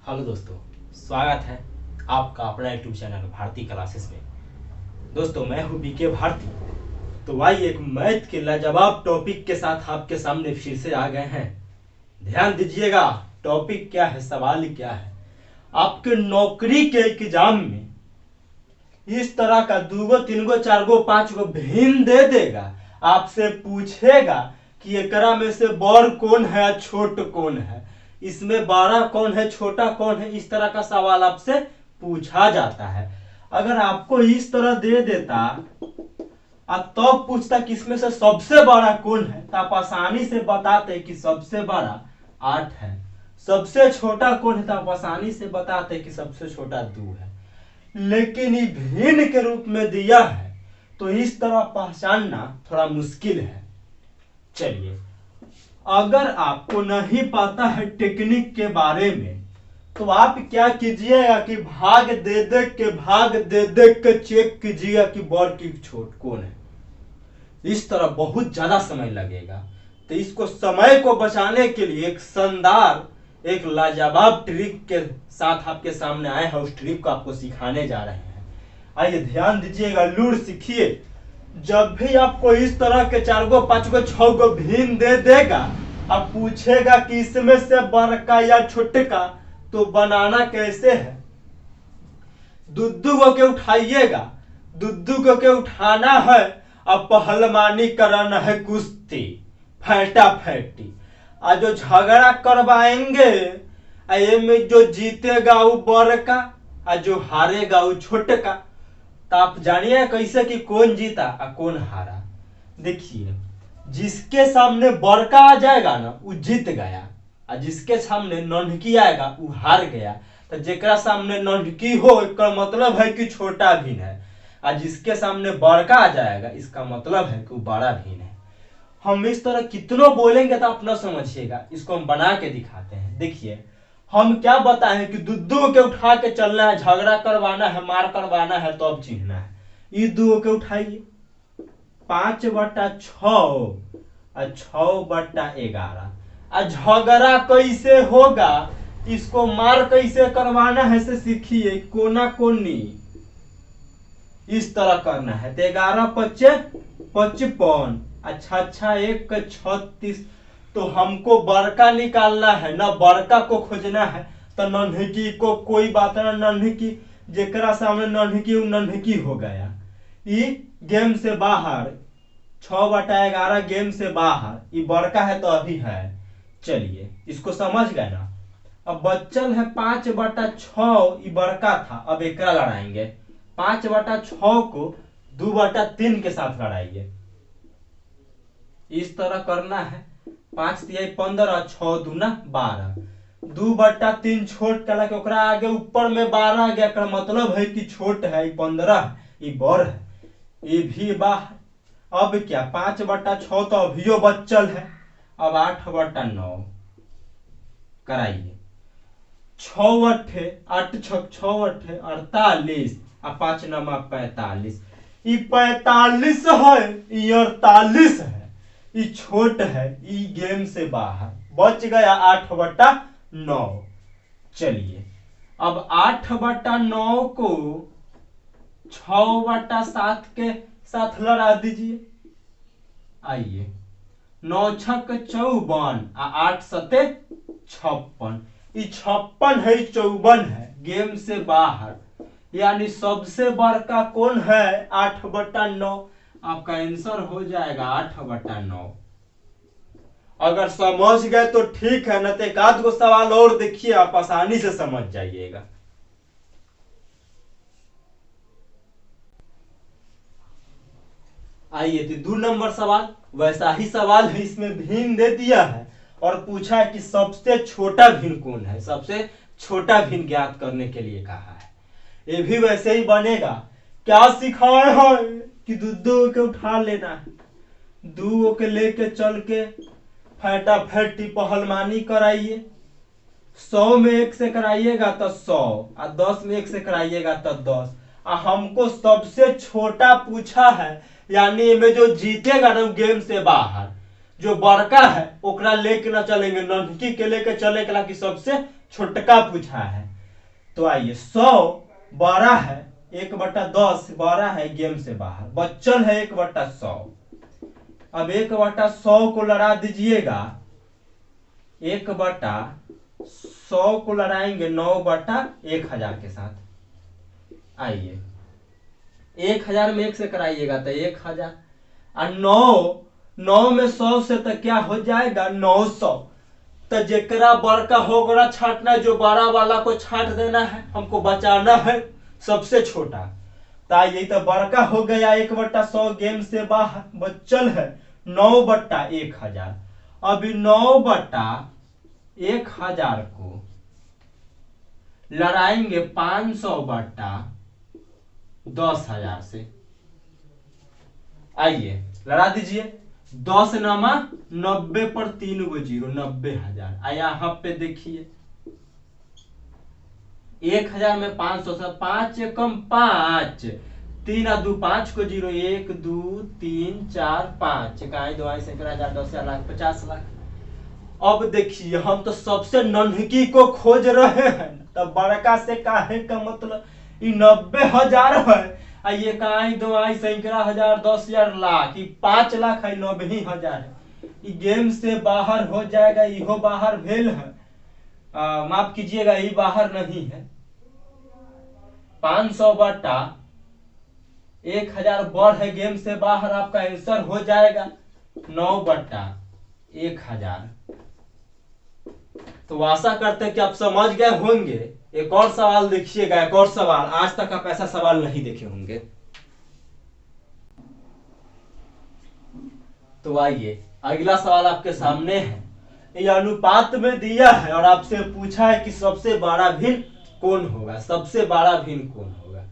Hello दोस्तों, स्वागत है आपका अपना यूट्यूब चैनल भारती क्लासेस में। दोस्तों, मैं हूं बीके भारती। तो आइए एक मैथ के लाजवाब टॉपिक के साथ आपके सामने फिर से आ गए हैं। ध्यान दीजिएगा, टॉपिक क्या है, सवाल क्या है। आपके नौकरी के एग्जाम में इस तरह का 2 गो 3 गो 4 गो 5 गो भिन्न दे देगा। आपसे पूछेगा कि एकरा में से बड़ कौन है, छोट कौन है, इसमें बड़ा कौन है, छोटा कौन है। इस तरह का सवाल आपसे पूछा जाता है। अगर आपको इस तरह दे देता और तब पूछता कि इसमें से सबसे बड़ा कौन है, तो आप आसानी से बताते कि सबसे बड़ा 8 है। सबसे छोटा कौन है, तो आप आसानी से बताते कि सबसे छोटा 2 है। लेकिन ये भिन्न के रूप में दिया है, तो इस तरह पहचानना थोड़ा मुश्किल है। चलिए, अगर आपको नहीं पता है टेक्निक के बारे में, तो आप क्या कीजिएगा कि भाग दे दे के चेक कीजिएगा कि बड़ की छोट कौन है। इस तरह बहुत ज्यादा समय लगेगा। तो इसको समय को बचाने के लिए एक शानदार, एक लाजवाब ट्रिक के साथ आपके सामने आए हैं। उस ट्रिक को आपको सिखाने जा रहे हैं। आइए ध्यान दीजिएगा, लूर सीखिए। जब भी आपको इस तरह के 4 गो 5 गो 6 गो भिन्न दे देगा, अब पूछेगा कि इसमें से बड़का या छोटका, तो बनाना कैसे है। दुद्दू गो के उठाइएगा, दुद्दू गो के उठाना है। अब पहलवानी कराना है, कुश्ती फैटा फैटी। आज जो झगड़ा करवाएंगे, में जो जीतेगा वो बड़का और जो हारेगा वो छोटका। तो आप जानिए कैसे कि कौन जीता और कौन हारा। देखिए, जिसके सामने बड़का आ जाएगा ना, वो जीत गया, और जिसके सामने नन्हकी आएगा वो हार गया। तो जेकरा सामने नन्हकी हो, इसका मतलब है कि छोटा भिन्न है, और जिसके सामने बड़का आ जाएगा, इसका मतलब है कि वो बड़ा भिन्न है। हम इस तरह कितनों बोलेंगे तो आप न समझिएगा। इसको हम बना के दिखाते हैं। देखिए, हम क्या बताएं कि दुद्दू के उठा के चलना है, झगड़ा करवाना है, मार करवाना है, तो अब चिन्हना है। ये 2 के उठाइए, 5/6 और 6/11। झगड़ा कैसे होगा, इसको मार कैसे करवाना है से सीखिए। कोना कोनी इस तरह करना है। तो 11×5 = 55, अच्छा 1×36। तो हमको बड़का निकालना है ना, बड़का को खोजना है। तो नन्हकी को कोई बात ना, नन्हकी जेकरा सामने नन्हकी वो नन्हकी हो गया, ये गेम से बाहर। 6/11 गेम से बाहर, ये बड़का है तो अभी है। चलिए, इसको समझ गए ना। अब बच्चल है 5/6, ये बड़का था। अब एकरा लड़ाएंगे। 5/6 को 2/3 के साथ लड़ाइए। इस तरह करना है। 5×3 = 15, 6×2 = 12। 2/3 छोट कला के ओकरा आगे ऊपर में 12 आ गया, का मतलब है कि छोट है, 15 ये बड़ है, ये भी बाहर। अब क्या, 5/6 तो अभियो बच्चल है। अब 8/9 कराइए। 6×8 = 48 और 5×9 = 45। ये 45 है, ये 48 है, ये छोट है, ये गेम से बाहर। बच गया 8/9। चलिए, अब 8/9 को 6/7 के साथ लड़ा दीजिए। आइए, 9×6 = 54 और 8×7 = 56। ये 56 है, 54 है, गेम से बाहर। यानी सबसे बड़का कौन है, 8/9। आपका आंसर हो जाएगा 8/9। अगर समझ गए तो ठीक है, न तो एक आध गो सवाल और देखिए, आप आसानी से समझ जाइएगा। आइए, तो 2 नंबर सवाल वैसा ही सवाल है। इसमें भिन्न दे दिया है और पूछा है कि सबसे छोटा भिन्न कौन है। सबसे छोटा भिन्न ज्ञात करने के लिए कहा है। ये भी वैसे ही बनेगा। क्या सिखाए है कि 2 के उठा लेना है, 2 के लेके चल के फैटा फैटी पहलवानी कराइए। 100 में 1 से कराइएगा तो 100, और 10 में 1 से कराइएगा तो 10। हमको सबसे छोटा पूछा है, यानी में जो जीतेगा ना गेम से बाहर, जो बड़का है ओकरा लेके ना चलेंगे, नन्हकी के लेके चलेगा कि सबसे छोटका पूछा है। तो आइए 100 12 है, 1/10 12 है, गेम से बाहर बच्चल है 1/100। अब 1/100 को लड़ा दीजिएगा, 1/100 को लड़ाएंगे 9/1000 के साथ। आइए 1000 में 1 से कराइएगा तो 1000, और 9 में 100 से तो क्या हो जाएगा 900। तो जेकरा बड़का होगा छाटना, जो बड़ा वाला को छाट देना है, हमको बचाना है सबसे छोटा। तो आइए तो बड़का हो गया 1/100, गेम से बाहर बच्चल है 9/1000। अभी 9/1000 को लड़ाएंगे 500/10,000 से। आइए लड़ा दीजिए, 10 नामा 90 पर 3 गो 0, 90,000। यहाँ पे देखिए 1000 में 500 से 5 कम 5, 3 और 2 5 को 0, 1 2 3 4 5, 1 2 10,000 10,000 लाख 50 लाख। अब देखिए हम तो सबसे नन्हकी को खोज रहे हैं, तब बड़का से काहे का मतलब 90,000 है। ये 1 2 10,000 10,000 लाख, 5 लाख है, 90,000 है। गेम से बाहर हो जाएगा, इहो बाहर भेल है, माफ कीजिएगा ये बाहर नहीं है। 500/1000 बढ़ है, गेम से बाहर, आपका आंसर हो जाएगा 9/1000। तो आशा करते हैं कि आप समझ गए होंगे। एक और सवाल देखिएगा, एक और सवाल, आज तक आप ऐसा सवाल नहीं देखे होंगे। तो आइए अगला सवाल आपके सामने है। ये अनुपात में दिया है और आपसे पूछा है कि सबसे बड़ा भिन्न कौन होगा, सबसे बड़ा भिन्न कौन होगा।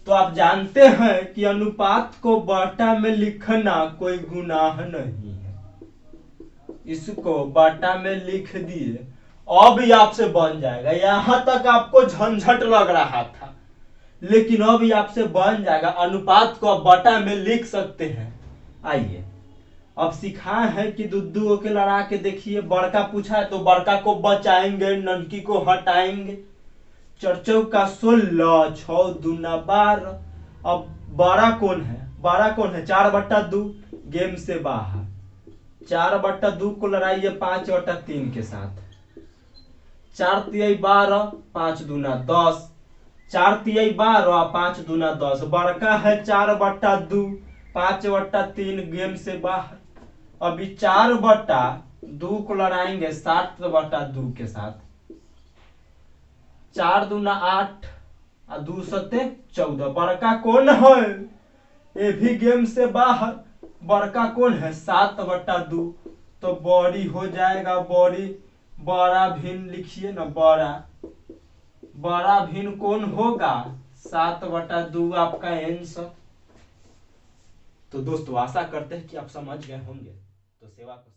तो आप जानते हैं कि अनुपात को बाटा में लिखना कोई गुनाह नहीं है। इसको बाटा में लिख दिए, अब ही आपसे बन जाएगा। यहां तक आपको झंझट लग रहा था, लेकिन अब ही आपसे बन जाएगा। अनुपात को आप बाटा में लिख सकते हैं। आइए अब सिखाए हैं कि दुद्दू के लड़ा के देखिए। बड़का पूछा है तो बड़का को बचाएंगे, ननकी को हटाएंगे। 4 का 16, 6 दूना 12। अब बड़ा कौन है, बड़ा कौन है 4/2, गेम से बाहर। 4/2 को लड़ाइए 5/3 के साथ। 4 तिहाई 12, 5 दूना 10, 4 तिहाई 12, 5 दूना 10। बड़का है 4/2, 5/3, गेम से बाहर। अभी 4/2 को लड़ाएंगे 7/2 के साथ। 4 दूना 8 और 2 सत्ते 14। बड़का कौन है, ये भी गेम से बाहर। बड़का कौन है 7/2, तो बड़ी हो जाएगा। बड़ी बड़ा भिन्न लिखिए ना, बड़ा भिन्न कौन होगा 7/2, आपका आंसर। तो दोस्तों आशा करते हैं कि आप समझ गए होंगे। तो सेवा को